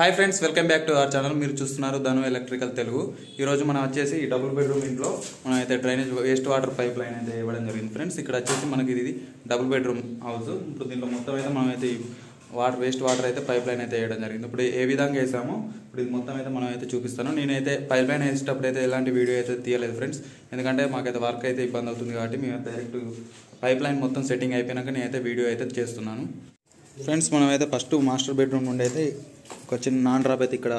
Hi friends, welcome back to our channel. మీరు చూస్తున్నారు ధను electrical Telugu. ఈరోజు మనం వచ్చేసి ఈ డబుల్ బెడ్రూమ్ ఇంట్లో మనం అయితే drainage waste water pipe line అయితే ఇవ్వడం జరిగింది ఫ్రెండ్స్. ఇక్కడ వచ్చేసి మనకి ఇది డబుల్ బెడ్రూమ్ హౌస్. ఇప్పుడు దీంట్లో మొత్తం అయితే మనం అయితే వేస్ట్ వాటర్ అయితే పైప్ లైన్ అయితే వేయడం జరిగింది. ఇప్పుడు ఏ విధంగా వేసామో ఇప్పుడు ఇది మొత్తం అయితే మనం అయితే చూపిస్తాను. నేనైతే పైప్ లైన్ వేసేటప్పుడు అయితే ఎలాంటి వీడియో అయితే తీయలేదు ఫ్రెండ్స్, ఎందుకంటే మాకైతే వర్క్ అయితే ఇబ్బంది అవుతుంది కాబట్టి మేము డైరెక్ట్ పైప్ లైన్ మొత్తం సెట్టింగ్ అయిపోయినాక నేనైతే వీడియో అయితే చేస్తున్నాను ఫ్రెండ్స్. మనమైతే ఫస్ట్ మాస్టర్ బెడ్రూమ్ నుండి అయితే ఒక చిన్న నాన్ డ్రాప్ అయితే ఇక్కడ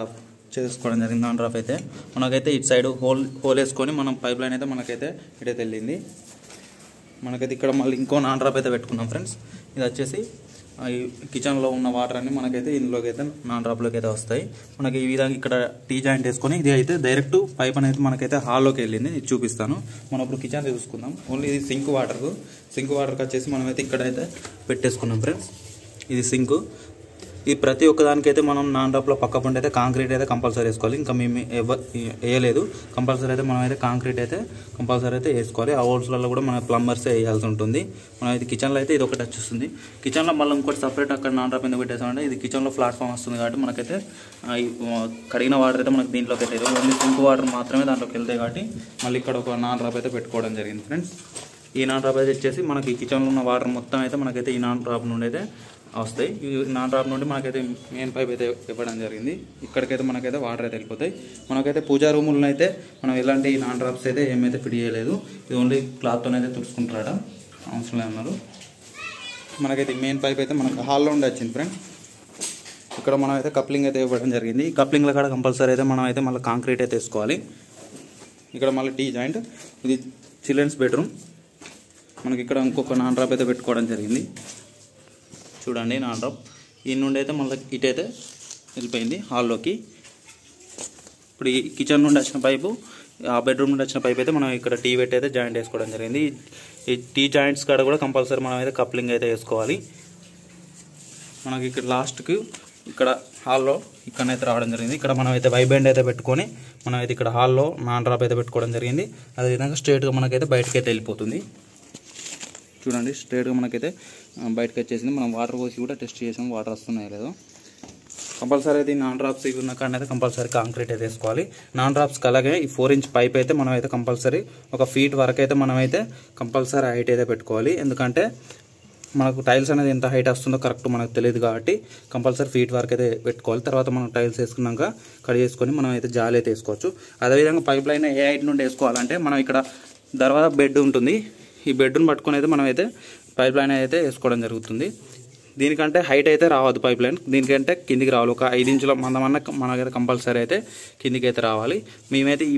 చేసుకోవడం జరిగింది. నాన్ డ్రాప్ అయితే మనకైతే ఇటు సైడ్ హోల్ వేసుకొని మనం పైప్ లైన్ అయితే మనకైతే ఇటైతే వెళ్ళింది. మనకైతే ఇక్కడ మళ్ళీ ఇంకో నాన్ డ్రాప్ అయితే పెట్టుకున్నాం ఫ్రెండ్స్. ఇది వచ్చేసి ఈ కిచెన్లో ఉన్న వాటర్ అన్ని మనకైతే ఇందులోకి అయితే నాన్ డ్రాప్లోకి అయితే వస్తాయి. మనకి ఈ విధంగా ఇక్కడ టీ జాయింట్ వేసుకొని ఇది అయితే డైరెక్ట్ పైప్ అనేది మనకైతే హాల్లోకి వెళ్ళింది. ఇది చూపిస్తాను. మనం ఇప్పుడు కిచెన్ చూసుకుందాం. ఓన్లీ ఇది సింక్ వాటర్కి వచ్చేసి మనమైతే ఇక్కడైతే పెట్టేసుకున్నాం ఫ్రెండ్స్. ఇది సింక్. ఈ ప్రతి ఒక్కదానికైతే మనం నాన్ డ్రాప్లో పక్క పంట అయితే కాంక్రీట్ అయితే కంపల్సరీ వేసుకోవాలి. ఇంకా మేము వేయలేదు. కంపల్సరీ అయితే మనం అయితే కాంక్రీట్ అయితే కంపల్సరీ అయితే వేసుకోవాలి. ఆ హోల్స్లలో కూడా మన ప్లంబర్స్ వేయాల్సి ఉంటుంది. మనం ఇది కిచెన్లో అయితే ఇది ఒకటి వచ్చేస్తుంది. కిచెన్లో మళ్ళీ ఇంకోటి సపరేట్ అక్కడ నాన్ డ్రాప్ ఎందుకు పెట్టేసామంటే ఇది కిచెన్లో ప్లాట్ఫామ్ వస్తుంది కాబట్టి మనకైతే కడిగిన వాటర్ అయితే మనకి దీంట్లోకి అయితే ఓన్లీ సింక్ వాటర్ మాత్రమే దాంట్లోకి వెళ్తాయి కాబట్టి మళ్ళీ ఇక్కడ ఒక నాన్ డ్రాప్ అయితే పెట్టుకోవడం జరిగింది ఫ్రెండ్స్. ఈ నాన్ డ్రాప్ అయితే వచ్చేసి మనకి కిచెన్లో ఉన్న వాటర్ మొత్తం అయితే మనకైతే ఈ నాన్ డ్రాప్ నుండి అయితే వస్తాయి. ఈ నాన్ డ్రాప్ నుండి మనకైతే మెయిన్ పైప్ అయితే ఇవ్వడం జరిగింది. ఇక్కడికైతే మనకైతే వాటర్ అయితే వెళ్ళిపోతాయి. మనకైతే పూజా రూములను అయితే మనం ఎలాంటి నాన్ డ్రాప్స్ అయితే ఏమైతే ఫిట్ చేయలేదు. ఇది ఓన్లీ క్లాత్తోనే అయితే తుడుచుకుంటారట, అవసరం ఉన్నారు. మనకైతే మెయిన్ పైప్ అయితే మనకు హాల్లో ఉండి వచ్చింది ఫ్రెండ్స్. ఇక్కడ మనం అయితే కప్లింగ్ అయితే ఇవ్వడం జరిగింది. ఈ కప్లింగ్లో కూడా కంపల్సరీ అయితే మనం అయితే మళ్ళీ కాంక్రీట్ అయితే వేసుకోవాలి. ఇక్కడ మళ్ళీ టీ జాయింట్. ఇది చిల్డ్రన్స్ బెడ్రూమ్. మనకి ఇక్కడ ఇంకొక నాన్ డ్రాప్ అయితే పెట్టుకోవడం జరిగింది. చూడండి నాన్ డ్రాప్. ఈ నుండి అయితే మళ్ళీ ఇటైతే వెళ్ళిపోయింది హాల్లోకి. ఇప్పుడు ఈ కిచెన్ నుండి వచ్చిన పైపు, ఆ బెడ్రూమ్ నుండి వచ్చిన పైప్ అయితే మనం ఇక్కడ టీ పెట్టి అయితే జాయింట్ వేసుకోవడం జరిగింది. ఈ టీ జాయింట్స్ కాడ కూడా కంపల్సరీ మనం అయితే కప్లింగ్ అయితే వేసుకోవాలి. మనకి ఇక్కడ లాస్ట్కి ఇక్కడ హాల్లో ఇక్కడనైతే రావడం జరిగింది. ఇక్కడ మనం అయితే వైబెండ్ అయితే పెట్టుకొని మనం అయితే ఇక్కడ హాల్లో నాన్ డ్రాప్ అయితే పెట్టుకోవడం జరిగింది. అదేవిధంగా స్ట్రైట్గా మనకైతే బయటకి అయితే వెళ్ళిపోతుంది. చూడండి స్ట్రైట్గా మనకైతే బయటకు వచ్చేసింది. మనం వాటర్ పోసి కూడా టెస్ట్ చేసాం వాటర్ వస్తున్నాయో లేదో. కంపల్సరీ అయితే నాన్ డ్రాప్స్ ఇవి ఉన్న కాడ అయితే కంపల్సరీ కాంక్రీట్ అయితే వేసుకోవాలి. నాన్ డ్రాప్స్కి అలాగే ఈ 4 ఇంచ్ పైప్ అయితే మనం అయితే కంపల్సరీ ఒక ఫీట్ వరకు అయితే మనం అయితే కంపల్సరీ హైట్ అయితే పెట్టుకోవాలి. ఎందుకంటే మనకు టైల్స్ అనేది ఎంత హైట్ వస్తుందో కరెక్ట్ మనకు తెలియదు కాబట్టి కంపల్సరీ ఫీట్ వరకు అయితే పెట్టుకోవాలి. తర్వాత మనం టైల్స్ వేసుకున్నాక కట్ చేసుకొని మనం అయితే జాలి అయితే వేసుకోవచ్చు. అదేవిధంగా పైప్ లైన్ ఏ హైట్ నుండి వేసుకోవాలంటే మనం ఇక్కడ దర్వాజా బెడ్ ఉంటుంది. ఈ బెడ్ను పట్టుకొని అయితే మనం అయితే పైప్ లైన్ అయితే వేసుకోవడం జరుగుతుంది. దీనికంటే హైట్ అయితే రావద్దు పైప్ లైన్, దీనికంటే కిందికి రావాలి. ఒక 5 ఇంచుల మందమన్న మనకైతే కంపల్సరీ అయితే కిందికి అయితే రావాలి. మేమైతే ఈ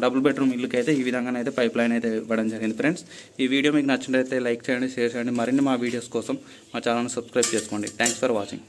డబుల్ బెడ్రూమ్ ఇల్లుకి అయితే ఈ విధంగానైతే పైప్ లైన్ అయితే ఇవ్వడం జరిగింది ఫ్రెండ్స్. ఈ వీడియో మీకు నచ్చినట్లయితే లైక్ చేయండి, షేర్ చేయండి. మరిన్ని మా వీడియోస్ కోసం మా ఛానల్ని సబ్స్క్రైబ్ చేసుకోండి. Thanks for watching.